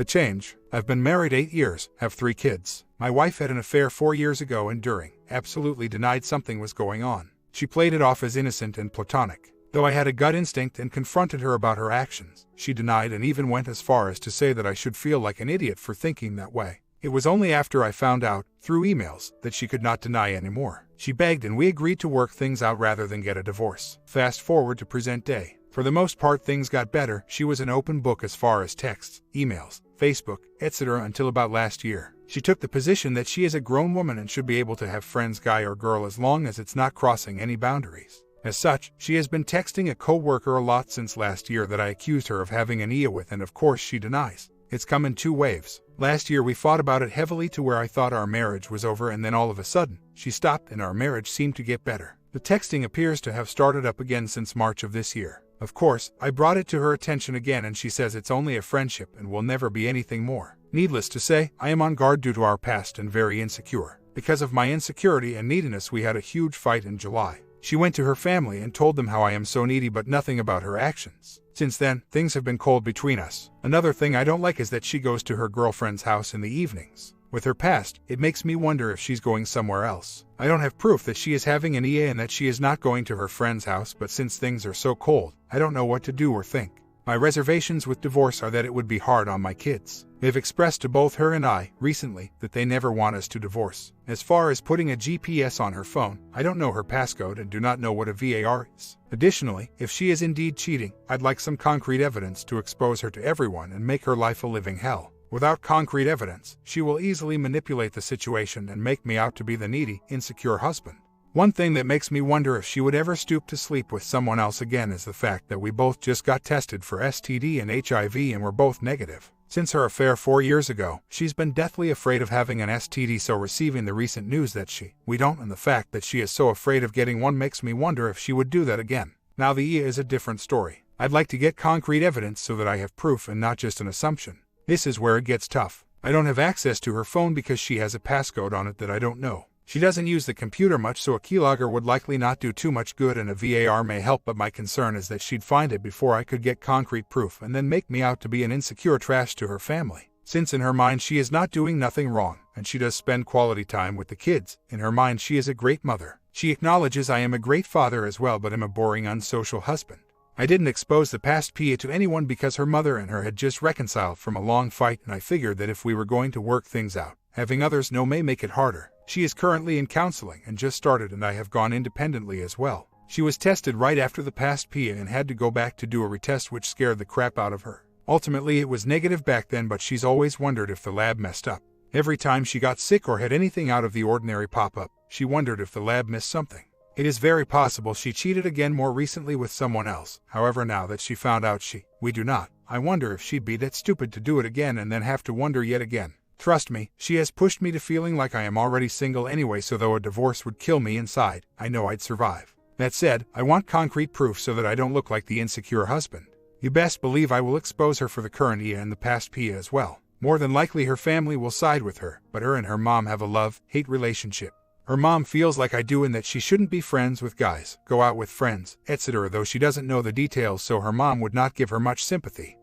The change. I've been married 8 years, have 3 kids. My wife had an affair 4 years ago and absolutely denied something was going on. She played it off as innocent and platonic. Though I had a gut instinct and confronted her about her actions, she denied and even went as far as to say that I should feel like an idiot for thinking that way. It was only after I found out, through emails, that she could not deny anymore. She begged and we agreed to work things out rather than get a divorce. Fast forward to present day. For the most part things got better. She was an open book as far as texts, emails, Facebook, etc. until about last year. She took the position that she is a grown woman and should be able to have friends, guy or girl, as long as it's not crossing any boundaries. As such, she has been texting a co-worker a lot since last year that I accused her of having an EA with, and of course she denies. It's come in 2 waves. Last year we fought about it heavily to where I thought our marriage was over, and then all of a sudden, she stopped and our marriage seemed to get better. The texting appears to have started up again since March of this year. Of course, I brought it to her attention again and she says it's only a friendship and will never be anything more. Needless to say, I am on guard due to our past and very insecure. Because of my insecurity and neediness, we had a huge fight in July. She went to her family and told them how I am so needy, but nothing about her actions. Since then, things have been cold between us. Another thing I don't like is that she goes to her girlfriend's house in the evenings. With her past, it makes me wonder if she's going somewhere else. I don't have proof that she is having an EA and that she is not going to her friend's house, but since things are so cold, I don't know what to do or think. My reservations with divorce are that it would be hard on my kids. They've expressed to both her and I, recently, that they never want us to divorce. As far as putting a GPS on her phone, I don't know her passcode and do not know what a VAR is. Additionally, if she is indeed cheating, I'd like some concrete evidence to expose her to everyone and make her life a living hell. Without concrete evidence, she will easily manipulate the situation and make me out to be the needy, insecure husband. One thing that makes me wonder if she would ever stoop to sleep with someone else again is the fact that we both just got tested for STD and HIV and we're both negative. Since her affair 4 years ago, she's been deathly afraid of having an STD, so receiving the recent news that we don't, and the fact that she is so afraid of getting one makes me wonder if she would do that again. Now the EA is a different story. I'd like to get concrete evidence so that I have proof and not just an assumption. This is where it gets tough. I don't have access to her phone because she has a passcode on it that I don't know. She doesn't use the computer much, so a keylogger would likely not do too much good and a VAR may help, but my concern is that she'd find it before I could get concrete proof and then make me out to be an insecure trash to her family. Since in her mind she is not doing nothing wrong, and she does spend quality time with the kids, in her mind she is a great mother. She acknowledges I am a great father as well, but am a boring, unsocial husband. I didn't expose the past PA to anyone because her mother and her had just reconciled from a long fight, and I figured that if we were going to work things out, having others know may make it harder. She is currently in counseling and just started, and I have gone independently as well. She was tested right after the past PA and had to go back to do a retest, which scared the crap out of her. Ultimately it was negative back then, but she's always wondered if the lab messed up. Every time she got sick or had anything out of the ordinary pop up, she wondered if the lab missed something. It is very possible she cheated again more recently with someone else. However, now that she found out we do not, I wonder if she'd be that stupid to do it again and then have to wonder yet again. Trust me, she has pushed me to feeling like I am already single anyway, so though a divorce would kill me inside, I know I'd survive. That said, I want concrete proof so that I don't look like the insecure husband. You best believe I will expose her for the current EA and the past PA as well. More than likely her family will side with her, but her and her mom have a love-hate relationship. Her mom feels like I do and that she shouldn't be friends with guys, go out with friends, etc., though she doesn't know the details, so her mom would not give her much sympathy.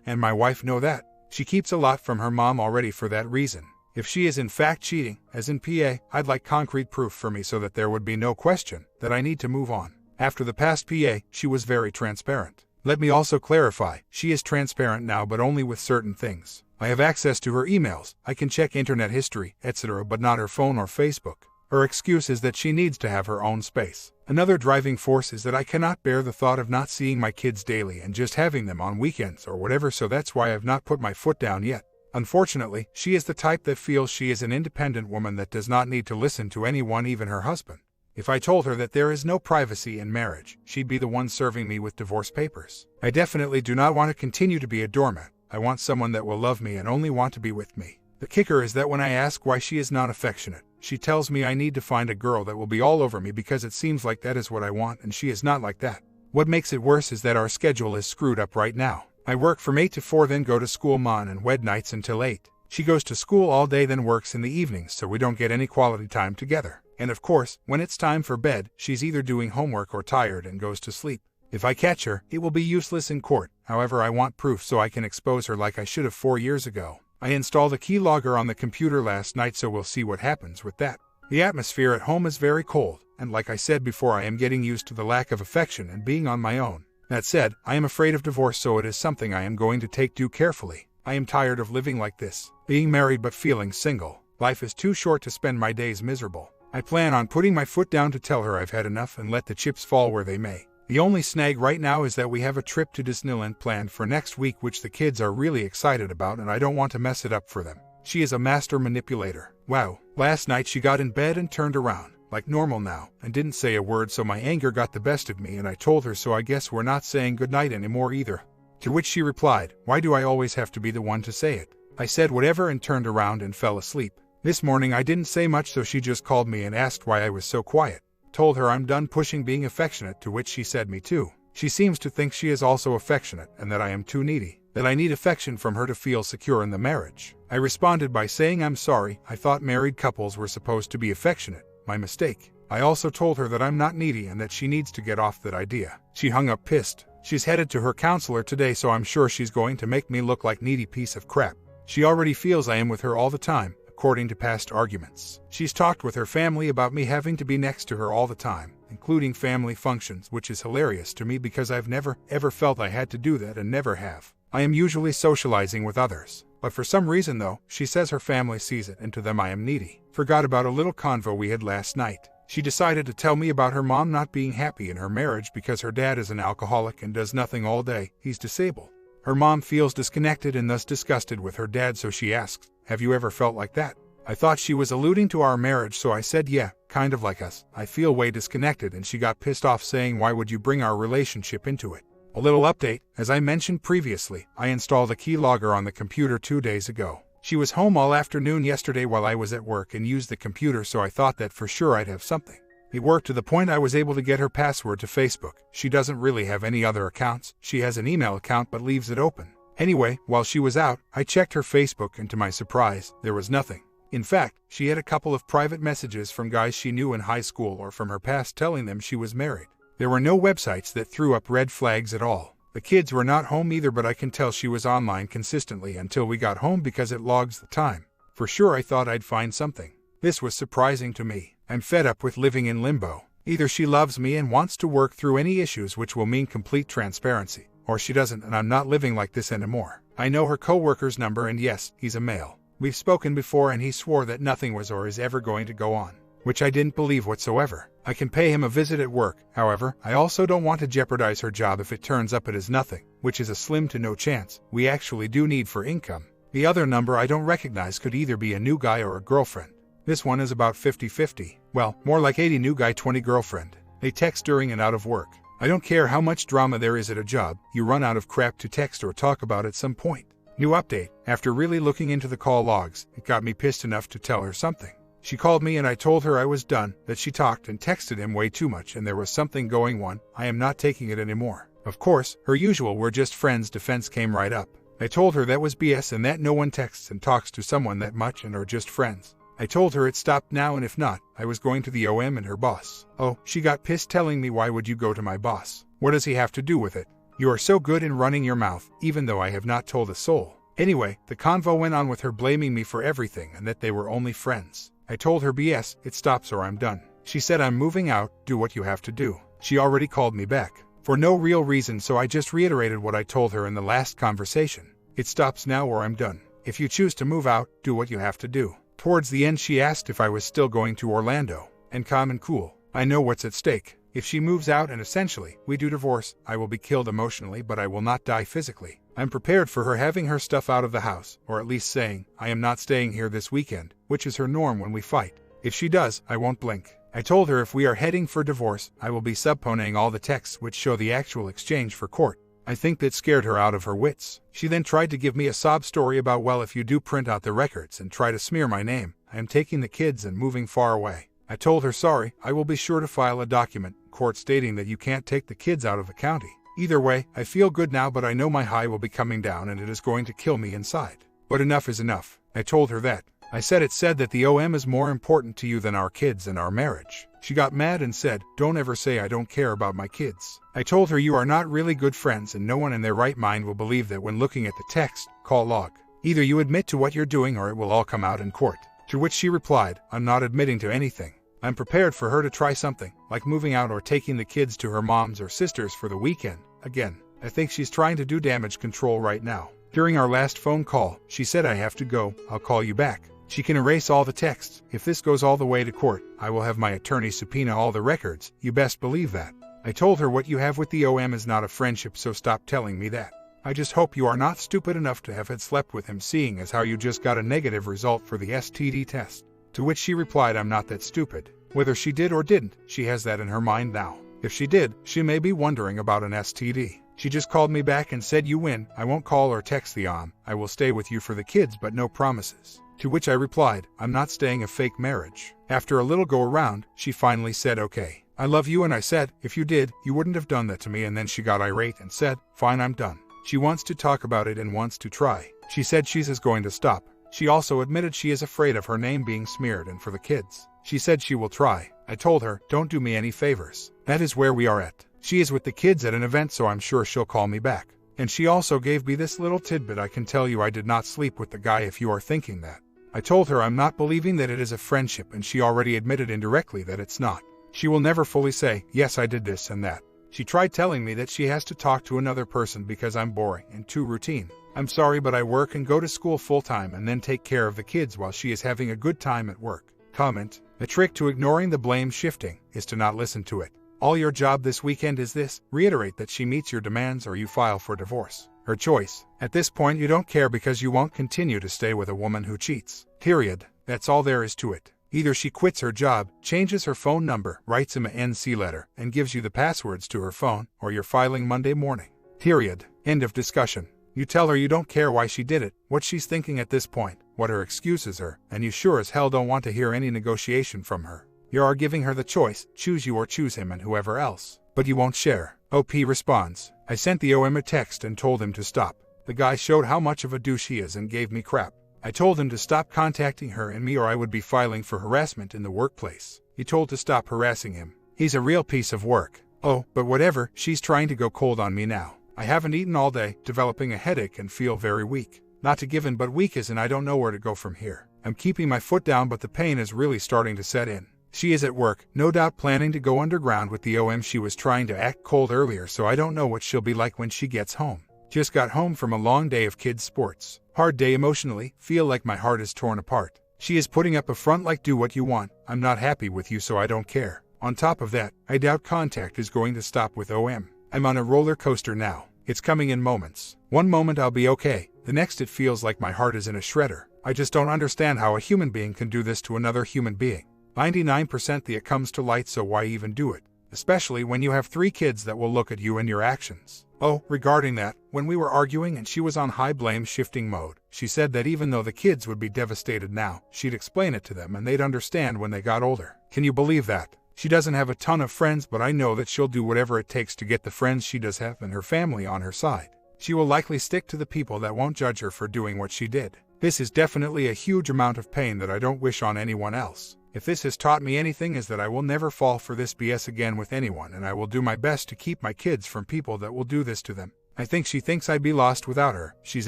And my wife know that. She keeps a lot from her mom already for that reason. If she is in fact cheating, as in PA, I'd like concrete proof for me so that there would be no question that I need to move on. After the past PA, she was very transparent. Let me also clarify, she is transparent now, but only with certain things. I have access to her emails, I can check internet history, etc., but not her phone or Facebook. Her excuse is that she needs to have her own space. Another driving force is that I cannot bear the thought of not seeing my kids daily and just having them on weekends or whatever, so that's why I've not put my foot down yet. Unfortunately, she is the type that feels she is an independent woman that does not need to listen to anyone, even her husband. If I told her that there is no privacy in marriage, she'd be the one serving me with divorce papers. I definitely do not want to continue to be a doormat. I want someone that will love me and only want to be with me. The kicker is that when I ask why she is not affectionate, she tells me I need to find a girl that will be all over me because it seems like that is what I want, and she is not like that. What makes it worse is that our schedule is screwed up right now. I work from 8 to 4, then go to school mon and wed nights until 8. She goes to school all day, then works in the evenings, so we don't get any quality time together. And of course, when it's time for bed, she's either doing homework or tired and goes to sleep. If I catch her, it will be useless in court. However, I want proof so I can expose her like I should have 4 years ago. I installed a keylogger on the computer last night, so we'll see what happens with that. The atmosphere at home is very cold, and like I said before, I am getting used to the lack of affection and being on my own. That said, I am afraid of divorce, so it is something I am going to take carefully. I am tired of living like this, being married but feeling single. Life is too short to spend my days miserable. I plan on putting my foot down to tell her I've had enough and let the chips fall where they may. The only snag right now is that we have a trip to Disneyland planned for next week, which the kids are really excited about, and I don't want to mess it up for them. She is a master manipulator. Wow. Last night she got in bed and turned around, like normal now, and didn't say a word, so my anger got the best of me and I told her, so I guess we're not saying goodnight anymore either. To which she replied, why do I always have to be the one to say it? I said whatever and turned around and fell asleep. This morning I didn't say much, so she just called me and asked why I was so quiet. Told her I'm done pushing being affectionate, to which she said me too. She seems to think she is also affectionate and that I am too needy, that I need affection from her to feel secure in the marriage. I responded by saying I'm sorry, I thought married couples were supposed to be affectionate. My mistake. I also told her that I'm not needy and that she needs to get off that idea. She hung up pissed. She's headed to her counselor today, so I'm sure she's going to make me look like needy piece of crap. She already feels I am with her all the time, according to past arguments. She's talked with her family about me having to be next to her all the time, including family functions, which is hilarious to me because I've never, ever felt I had to do that and never have. I am usually socializing with others. But for some reason though, she says her family sees it and to them I am needy. Forgot about a little convo we had last night. She decided to tell me about her mom not being happy in her marriage because her dad is an alcoholic and does nothing all day. He's disabled. Her mom feels disconnected and thus disgusted with her dad, so she asks, have you ever felt like that? I thought she was alluding to our marriage, so I said yeah, kind of like us. I feel way disconnected, and she got pissed off saying why would you bring our relationship into it? A little update, as I mentioned previously, I installed a keylogger on the computer 2 days ago. She was home all afternoon yesterday while I was at work and used the computer, so I thought that for sure I'd have something. It worked to the point I was able to get her password to Facebook. She doesn't really have any other accounts. She has an email account but leaves it open. Anyway, while she was out, I checked her Facebook and to my surprise, there was nothing. In fact, she had a couple of private messages from guys she knew in high school or from her past telling them she was married. There were no websites that threw up red flags at all. The kids were not home either, but I can tell she was online consistently until we got home because it logs the time. For sure I thought I'd find something. This was surprising to me. I'm fed up with living in limbo. Either she loves me and wants to work through any issues, which will mean complete transparency, or she doesn't and I'm not living like this anymore. I know her coworker's number and yes, he's a male. We've spoken before and he swore that nothing was or is ever going to go on, which I didn't believe whatsoever. I can pay him a visit at work. However, I also don't want to jeopardize her job if it turns up it is nothing, which is a slim to no chance we actually do need for income. The other number I don't recognize could either be a new guy or a girlfriend. This one is about 50-50. Well, more like 80 new guy, 20 girlfriend. They text during and out of work. I don't care how much drama there is at a job, you run out of crap to text or talk about at some point. New update. After really looking into the call logs, it got me pissed enough to tell her something. She called me and I told her I was done, that she talked and texted him way too much and there was something going on. I am not taking it anymore. Of course, her usual we're just friends defense came right up. I told her that was BS and that no one texts and talks to someone that much and are just friends. I told her it stopped now and if not, I was going to the OM and her boss. Oh, she got pissed telling me why would you go to my boss? What does he have to do with it? You are so good in running your mouth, even though I have not told a soul. Anyway, the convo went on with her blaming me for everything and that they were only friends. I told her BS, it stops or I'm done. She said I'm moving out, do what you have to do. She already called me back. For no real reason, so I just reiterated what I told her in the last conversation. It stops now or I'm done. If you choose to move out, do what you have to do. Towards the end she asked if I was still going to Orlando. And calm and cool. I know what's at stake. If she moves out and essentially, we do divorce, I will be killed emotionally but I will not die physically. I'm prepared for her having her stuff out of the house, or at least saying, I am not staying here this weekend, which is her norm when we fight. If she does, I won't blink. I told her if we are heading for divorce, I will be subpoenaing all the texts which show the actual exchange for court. I think that scared her out of her wits. She then tried to give me a sob story about, well, if you do print out the records and try to smear my name, I am taking the kids and moving far away. I told her sorry, I will be sure to file a document in court stating that you can't take the kids out of the county. Either way, I feel good now, but I know my high will be coming down and it is going to kill me inside. But enough is enough. I told her that. I said it said that the OM is more important to you than our kids and our marriage. She got mad and said, "Don't ever say I don't care about my kids." I told her you are not really good friends and no one in their right mind will believe that when looking at the text, call log. Either you admit to what you're doing or it will all come out in court. To which she replied, "I'm not admitting to anything." I'm prepared for her to try something, like moving out or taking the kids to her mom's or sister's for the weekend. Again, I think she's trying to do damage control right now. During our last phone call, she said, "I have to go, I'll call you back." She can erase all the texts. If this goes all the way to court, I will have my attorney subpoena all the records. You best believe that. I told her what you have with the OM is not a friendship, so stop telling me that. I just hope you are not stupid enough to have had slept with him, seeing as how you just got a negative result for the STD test. To which she replied, "I'm not that stupid." Whether she did or didn't, she has that in her mind now. If she did, she may be wondering about an STD. She just called me back and said, "You win. I won't call or text the OM. I will stay with you for the kids, but no promises." To which I replied, "I'm not staying a fake marriage." After a little go around, she finally said, "Okay, I love you," and I said, "If you did, you wouldn't have done that to me," and then she got irate and said, "Fine, I'm done." She wants to talk about it and wants to try. She said she's going to stop. She also admitted she is afraid of her name being smeared and for the kids. She said she will try. I told her, "Don't do me any favors." That is where we are at. She is with the kids at an event, so I'm sure she'll call me back. And she also gave me this little tidbit: "I can tell you I did not sleep with the guy if you are thinking that." I told her I'm not believing that it is a friendship, and she already admitted indirectly that it's not. She will never fully say, "Yes, I did this and that." She tried telling me that she has to talk to another person because I'm boring and too routine. I'm sorry, but I work and go to school full-time and then take care of the kids while she is having a good time at work. Comment: the trick to ignoring the blame shifting is to not listen to it. All your job this weekend is this: reiterate that she meets your demands or you file for divorce. Her choice. At this point you don't care because you won't continue to stay with a woman who cheats. Period. That's all there is to it. Either she quits her job, changes her phone number, writes him a NC letter, and gives you the passwords to her phone, or you're filing Monday morning. Period. End of discussion. You tell her you don't care why she did it, what she's thinking at this point, what her excuses are, and you sure as hell don't want to hear any negotiation from her. You are giving her the choice: choose you or choose him and whoever else. But you won't share. OP responds: I sent the OM a text and told him to stop. The guy showed how much of a douche he is and gave me crap. I told him to stop contacting her and me or I would be filing for harassment in the workplace. He told to stop harassing him. He's a real piece of work. Oh, but whatever, she's trying to go cold on me now. I haven't eaten all day, developing a headache and feel very weak. Not to give in, but weak as in I don't know where to go from here. I'm keeping my foot down, but the pain is really starting to set in. She is at work, no doubt planning to go underground with the OM. She was trying to act cold earlier, so I don't know what she'll be like when she gets home. Just got home from a long day of kids' sports. Hard day emotionally, feel like my heart is torn apart. She is putting up a front like, "Do what you want, I'm not happy with you, so I don't care." On top of that, I doubt contact is going to stop with OM. I'm on a roller coaster now. It's coming in moments. One moment I'll be okay, the next it feels like my heart is in a shredder. I just don't understand how a human being can do this to another human being. 99% it comes to light, so why even do it? Especially when you have 3 kids that will look at you and your actions. Oh, regarding that, when we were arguing and she was on high blame shifting mode, she said that even though the kids would be devastated now, she'd explain it to them and they'd understand when they got older. Can you believe that? She doesn't have a ton of friends, but I know that she'll do whatever it takes to get the friends she does have and her family on her side. She will likely stick to the people that won't judge her for doing what she did. This is definitely a huge amount of pain that I don't wish on anyone else. If this has taught me anything, is that I will never fall for this BS again with anyone, and I will do my best to keep my kids from people that will do this to them. I think she thinks I'd be lost without her. She's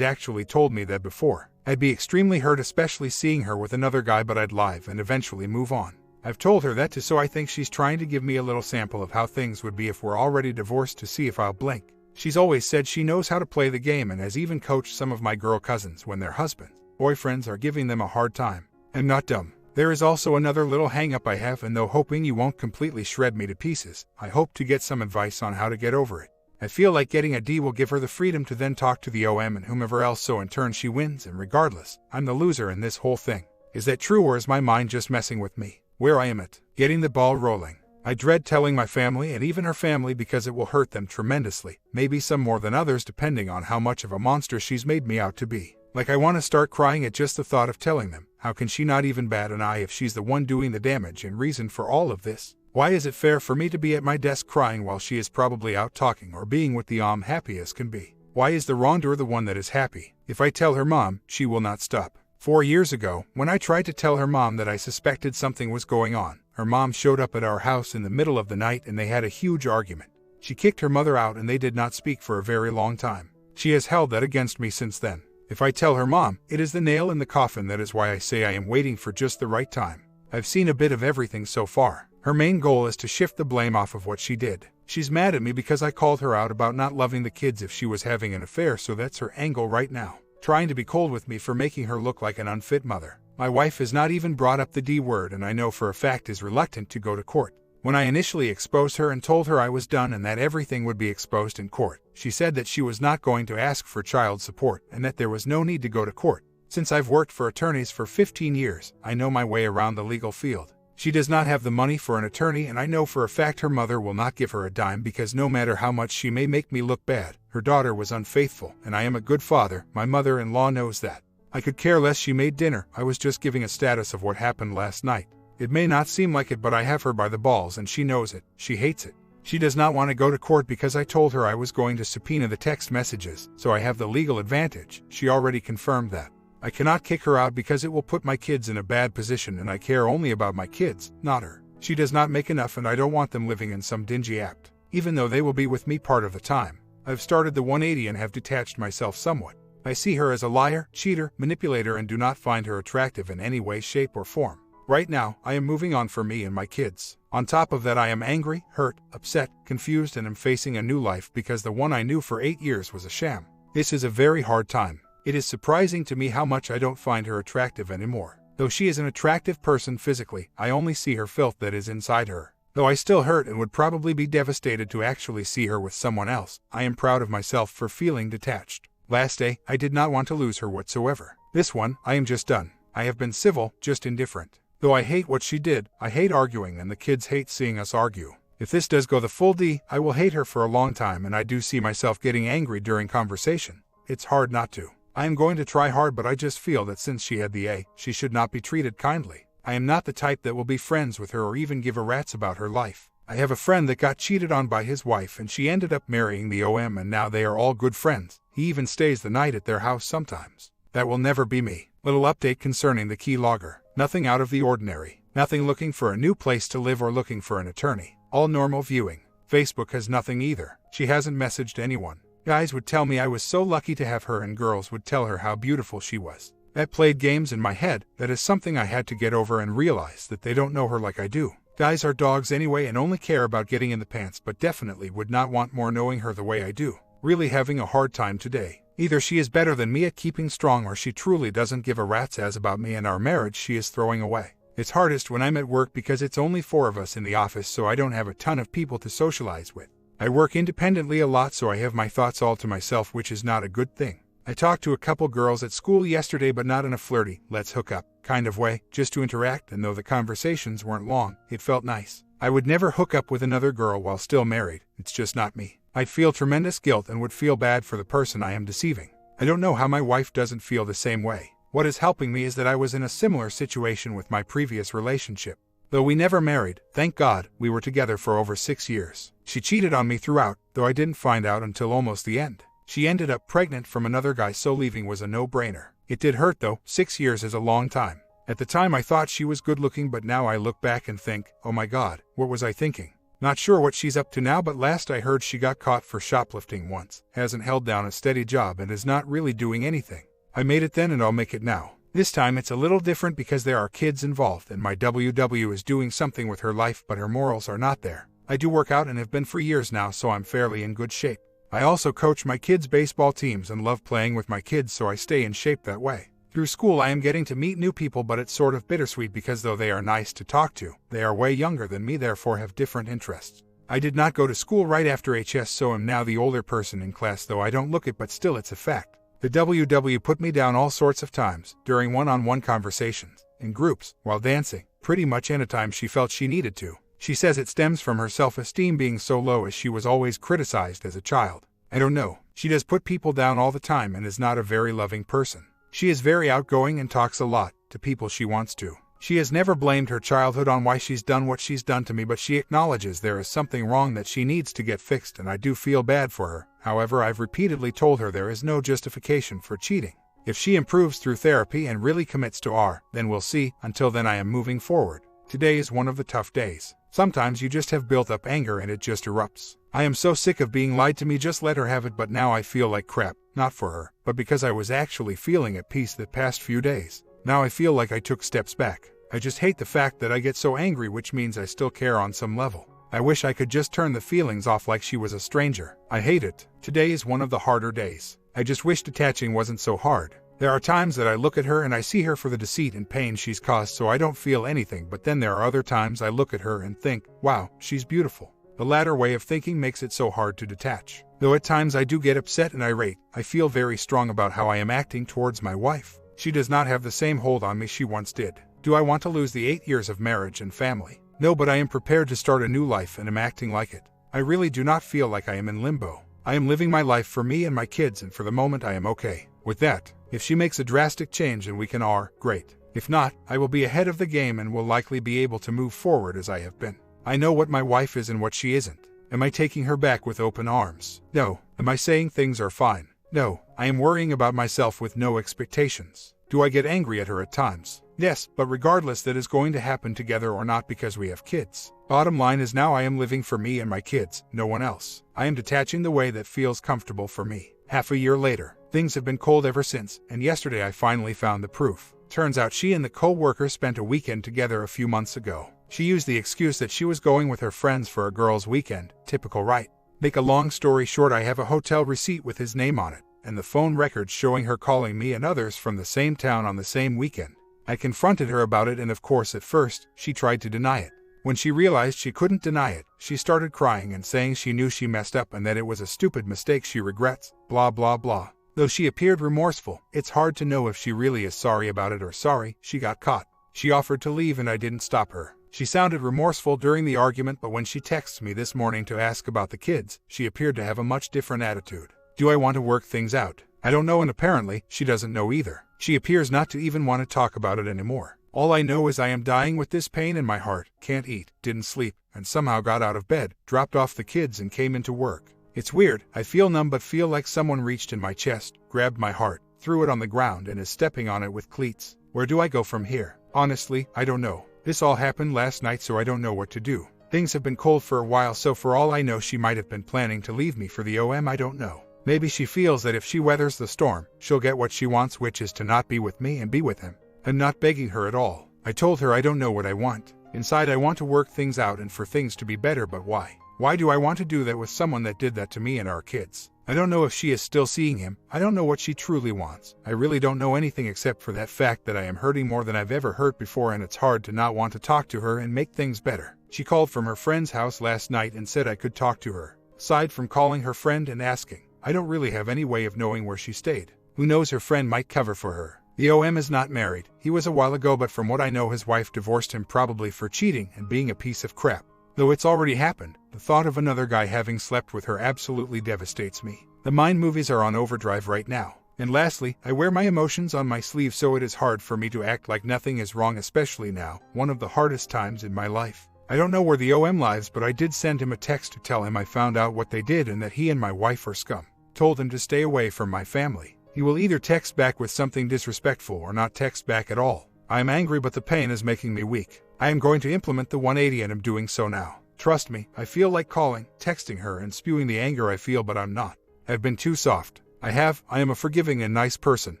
actually told me that before. I'd be extremely hurt, especially seeing her with another guy, but I'd live and eventually move on. I've told her that too, so I think she's trying to give me a little sample of how things would be if we're already divorced, to see if I'll blink. She's always said she knows how to play the game and has even coached some of my girl cousins when their husbands, boyfriends are giving them a hard time. I'm not dumb. There is also another little hang-up I have, and though hoping you won't completely shred me to pieces, I hope to get some advice on how to get over it. I feel like getting a D will give her the freedom to then talk to the OM and whomever else, so in turn she wins, and regardless, I'm the loser in this whole thing. Is that true, or is my mind just messing with me? Where I am at getting the ball rolling. I dread telling my family and even her family because it will hurt them tremendously, maybe some more than others depending on how much of a monster she's made me out to be. Like, I want to start crying at just the thought of telling them. How can she not even bat an eye if she's the one doing the damage and reason for all of this? Why is it fair for me to be at my desk crying while she is probably out talking or being with the OM happy as can be? Why is the wrongdoer the one that is happy? If I tell her mom, she will not stop. 4 years ago, when I tried to tell her mom that I suspected something was going on, her mom showed up at our house in the middle of the night and they had a huge argument. She kicked her mother out and they did not speak for a very long time. She has held that against me since then. If I tell her mom, it is the nail in the coffin. That is why I say I am waiting for just the right time. I've seen a bit of everything so far. Her main goal is to shift the blame off of what she did. She's mad at me because I called her out about not loving the kids if she was having an affair, so that's her angle right now. Trying to be cold with me for making her look like an unfit mother. My wife has not even brought up the D word and I know for a fact is reluctant to go to court. When I initially exposed her and told her I was done and that everything would be exposed in court, she said that she was not going to ask for child support and that there was no need to go to court. Since I've worked for attorneys for 15 years, I know my way around the legal field. She does not have the money for an attorney and I know for a fact her mother will not give her a dime because no matter how much she may make me look bad, her daughter was unfaithful and I am a good father. My mother-in-law knows that. I could care less she made dinner. I was just giving a status of what happened last night. It may not seem like it, but I have her by the balls and she knows it. She hates it. She does not want to go to court because I told her I was going to subpoena the text messages, so I have the legal advantage. She already confirmed that. I cannot kick her out because it will put my kids in a bad position and I care only about my kids, not her. She does not make enough and I don't want them living in some dingy apt, even though they will be with me part of the time. I've started the 180 and have detached myself somewhat. I see her as a liar, cheater, manipulator and do not find her attractive in any way, shape or form. Right now, I am moving on for me and my kids. On top of that, I am angry, hurt, upset, confused and am facing a new life because the one I knew for 8 years was a sham. This is a very hard time. It is surprising to me how much I don't find her attractive anymore. Though she is an attractive person physically, I only see her filth that is inside her. Though I still hurt and would probably be devastated to actually see her with someone else, I am proud of myself for feeling detached. Last day, I did not want to lose her whatsoever. This one, I am just done. I have been civil, just indifferent. Though I hate what she did, I hate arguing and the kids hate seeing us argue. If this does go the full D, I will hate her for a long time and I do see myself getting angry during conversation. It's hard not to. I am going to try hard, but I just feel that since she had the A, she should not be treated kindly. I am not the type that will be friends with her or even give a rat's about her life. I have a friend that got cheated on by his wife and she ended up marrying the OM and now they are all good friends. He even stays the night at their house sometimes. That will never be me. Little update concerning the key logger. Nothing out of the ordinary. Nothing looking for a new place to live or looking for an attorney. All normal viewing. Facebook has nothing either. She hasn't messaged anyone. Guys would tell me I was so lucky to have her and girls would tell her how beautiful she was. That played games in my head. That is something I had to get over and realize that they don't know her like I do. Guys are dogs anyway and only care about getting in the pants, but definitely would not want more knowing her the way I do. Really having a hard time today. Either she is better than me at keeping strong or she truly doesn't give a rat's ass about me and our marriage she is throwing away. It's hardest when I'm at work because it's only 4 of us in the office, so I don't have a ton of people to socialize with. I work independently a lot, so I have my thoughts all to myself, which is not a good thing. I talked to a couple girls at school yesterday, but not in a flirty, let's hook up kind of way, just to interact, and though the conversations weren't long, it felt nice. I would never hook up with another girl while still married. It's just not me. I'd feel tremendous guilt and would feel bad for the person I am deceiving. I don't know how my wife doesn't feel the same way. What is helping me is that I was in a similar situation with my previous relationship. Though we never married, thank God, we were together for over 6 years. She cheated on me throughout, though I didn't find out until almost the end. She ended up pregnant from another guy, so leaving was a no-brainer. It did hurt though. 6 years is a long time. At the time I thought she was good looking, but now I look back and think, oh my God, what was I thinking? Not sure what she's up to now, but last I heard she got caught for shoplifting once, hasn't held down a steady job and is not really doing anything. I made it then and I'll make it now. This time it's a little different because there are kids involved and my WW is doing something with her life, but her morals are not there. I do work out and have been for years now, so I'm fairly in good shape. I also coach my kids' baseball teams and love playing with my kids, so I stay in shape that way. Through school I am getting to meet new people, but it's sort of bittersweet because though they are nice to talk to, they are way younger than me, therefore have different interests. I did not go to school right after HS, so am now the older person in class, though I don't look it, but still it's a fact. The WW put me down all sorts of times, during one-on-one conversations, in groups, while dancing, pretty much anytime she felt she needed to. She says it stems from her self-esteem being so low as she was always criticized as a child. I don't know, she does put people down all the time and is not a very loving person. She is very outgoing and talks a lot to people she wants to. She has never blamed her childhood on why she's done what she's done to me, but she acknowledges there is something wrong that she needs to get fixed, and I do feel bad for her. However, I've repeatedly told her there is no justification for cheating. If she improves through therapy and really commits to R, then we'll see. Until then I am moving forward. Today is one of the tough days. Sometimes you just have built up anger and it just erupts. I am so sick of being lied to me, just let her have it, but now I feel like crap, not for her, but because I was actually feeling at peace the past few days. Now I feel like I took steps back. I just hate the fact that I get so angry, which means I still care on some level. I wish I could just turn the feelings off like she was a stranger. I hate it. Today is one of the harder days. I just wish detaching wasn't so hard. There are times that I look at her and I see her for the deceit and pain she's caused, so I don't feel anything, but then there are other times I look at her and think, wow, she's beautiful. The latter way of thinking makes it so hard to detach. Though at times I do get upset and irate, I feel very strong about how I am acting towards my wife. She does not have the same hold on me she once did. Do I want to lose the 8 years of marriage and family? No, but I am prepared to start a new life and am acting like it. I really do not feel like I am in limbo. I am living my life for me and my kids, and for the moment I am okay with that. If she makes a drastic change and we can great. If not, I will be ahead of the game and will likely be able to move forward as I have been. I know what my wife is and what she isn't. Am I taking her back with open arms? No. Am I saying things are fine? No. I am worrying about myself with no expectations. Do I get angry at her at times? Yes, but regardless, that is going to happen together or not because we have kids. Bottom line is now I am living for me and my kids, no one else. I am detaching the way that feels comfortable for me. Half a year later, things have been cold ever since, and yesterday I finally found the proof. Turns out she and the co-worker spent a weekend together a few months ago. She used the excuse that she was going with her friends for a girls' weekend. Typical, right? Make a long story short, I have a hotel receipt with his name on it, and the phone records showing her calling me and others from the same town on the same weekend. I confronted her about it, and of course at first, she tried to deny it. When she realized she couldn't deny it, she started crying and saying she knew she messed up and that it was a stupid mistake she regrets, blah blah blah. Though she appeared remorseful, it's hard to know if she really is sorry about it or sorry she got caught. She offered to leave and I didn't stop her. She sounded remorseful during the argument, but when she texted me this morning to ask about the kids, she appeared to have a much different attitude. Do I want to work things out? I don't know, and apparently, she doesn't know either. She appears not to even want to talk about it anymore. All I know is I am dying with this pain in my heart, can't eat, didn't sleep, and somehow got out of bed, dropped off the kids and came into work. It's weird, I feel numb but feel like someone reached in my chest, grabbed my heart, threw it on the ground and is stepping on it with cleats. Where do I go from here? Honestly, I don't know. This all happened last night, so I don't know what to do. Things have been cold for a while, so for all I know she might have been planning to leave me for the I don't know. Maybe she feels that if she weathers the storm, she'll get what she wants, which is to not be with me and be with him. I'm not begging her at all. I told her I don't know what I want. Inside I want to work things out and for things to be better, but why? Why do I want to do that with someone that did that to me and our kids? I don't know if she is still seeing him. I don't know what she truly wants. I really don't know anything except for that fact that I am hurting more than I've ever hurt before, and it's hard to not want to talk to her and make things better. She called from her friend's house last night and said I could talk to her. Aside from calling her friend and asking, I don't really have any way of knowing where she stayed. Who knows, her friend might cover for her. The OM is not married. He was a while ago, but from what I know his wife divorced him, probably for cheating and being a piece of crap. Though it's already happened, the thought of another guy having slept with her absolutely devastates me. The mind movies are on overdrive right now. And lastly, I wear my emotions on my sleeve, so it is hard for me to act like nothing is wrong, especially now, one of the hardest times in my life. I don't know where the OM lives, but I did send him a text to tell him I found out what they did and that he and my wife are scum. Told him to stay away from my family. He will either text back with something disrespectful or not text back at all. I am angry, but the pain is making me weak. I am going to implement the 180 and am doing so now. Trust me, I feel like calling, texting her and spewing the anger I feel, but I'm not. I've been too soft. I am a forgiving and nice person.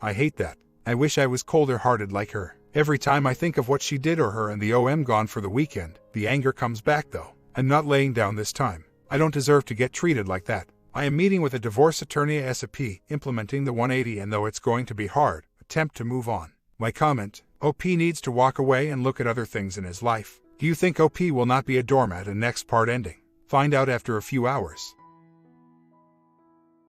I hate that. I wish I was colder-hearted like her. Every time I think of what she did or her and the OM gone for the weekend, the anger comes back though. I'm not laying down this time. I don't deserve to get treated like that. I am meeting with a divorce attorney ASAP, implementing the 180, and though it's going to be hard, attempt to move on. My comment, OP needs to walk away and look at other things in his life. Do you think OP will not be a doormat in next part ending? Find out after a few hours.